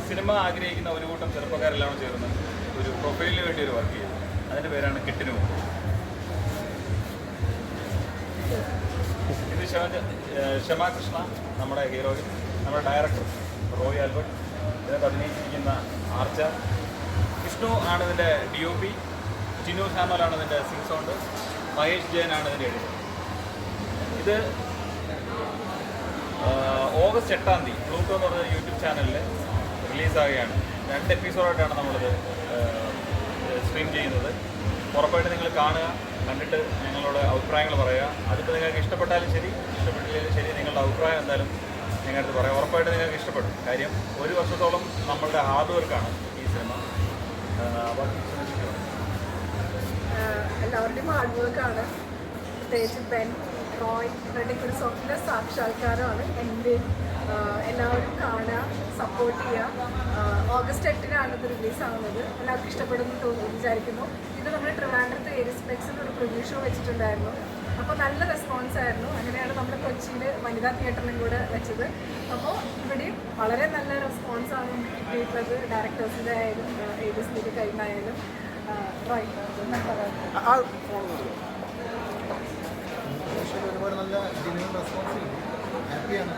Cinema ആഗ്രഹിക്കുന്ന ഒരു കൂട്ടം ചെറുപ്പക്കാരെല്ലാം ചേർന്ന് ഒരു പ്രൊഫൈലിന് വേണ്ടി ഒരു വർക്ക് ചെയ്തു. അതിൻ്റെ പേരാണ് കിട്ടിനു. ഇത് ക്ഷമാകൃഷ്ണ നമ്മുടെ ഹീറോയിൻ, നമ്മുടെ ഡയറക്ടർ റോയ് ആൽബർട്ട്, ഇതിനകത്ത് അഭിനയിച്ചിരിക്കുന്ന ആർച്ച, വിഷ്ണു ആണ് ഇതിൻ്റെ DOP, ജിനു സാമലാണ് ഇതിൻ്റെ സിംഗ് സൗണ്ട്, മഹേഷ് ജയനാണ് ഇതിൻ്റെ എഡിറ്റർ. ഇത് ഓഗസ്റ്റ് 8-ാം തീയതി പ്ലൂട്ടോ എന്ന് പറഞ്ഞ യൂട്യൂബ് ചാനലിൽ റിലീസാകുകയാണ്. 2 എപ്പിസോഡായിട്ടാണ് നമ്മളിത് സ്ട്രീം ചെയ്യുന്നത്. ഉറപ്പായിട്ട് നിങ്ങൾ കാണുക, കണ്ടിട്ട് ഞങ്ങളോട് അഭിപ്രായങ്ങൾ പറയുക. അതിപ്പോൾ നിങ്ങൾക്ക് ഇഷ്ടപ്പെട്ടാലും ശരി, ഇഷ്ടപ്പെട്ടില്ലെങ്കിലും ശരി, നിങ്ങളുടെ അഭിപ്രായം എന്തായാലും നിങ്ങളുടെ പറയാം. ഉറപ്പായിട്ട് നിങ്ങൾക്ക് ഇഷ്ടപ്പെടും. കാര്യം 1 വർഷത്തോളം നമ്മളുടെ ഹാർഡ് വർക്കാണ് ഈ സിനിമ. എല്ലാവരുടെയും ഹാർഡ് വർക്കാണ്. പ്രത്യേകിച്ച് ബെൻ, റോയ്, ഇവരുടെയൊക്കെ ഒരു സ്വപ്ന സാക്ഷാത്കാരമാണ് എൻ്റെ. എല്ലാവരും കാണുക, സപ്പോർട്ട് ചെയ്യുക. ഓഗസ്റ്റ് 8-നാണ് ഇത് റിലീസാവുന്നത്. എല്ലാവർക്കും ഇഷ്ടപ്പെടുന്നു വിചാരിക്കുന്നു. ഇത് നമ്മൾ ട്രിവാൻഡ്രത്ത് എരിസ്പെക്സിൽ ഒരു പ്രിവ്യൂ ഷോ വെച്ചിട്ടുണ്ടായിരുന്നു. അപ്പോൾ നല്ല റെസ്പോൺസ് ആയിരുന്നു. അങ്ങനെയാണ് നമ്മൾ കൊച്ചിയിൽ വനിതാ തിയേറ്ററിലും കൂടെ വെച്ചത്. അപ്പോൾ ഇവിടെയും വളരെ നല്ല റെസ്പോൺസാണ് നമുക്ക് കിട്ടിയിട്ടുള്ളത്. ഡയറക്ടേഴ്സിൻ്റെ ആയാലും ഏജൻസിൻ്റെ കയ്യിലായാലും. റോയ് ഒരുപാട് നല്ല ജെന്യുവൻ റെസ്പോൺസ് ഹാപ്പിയാണ്.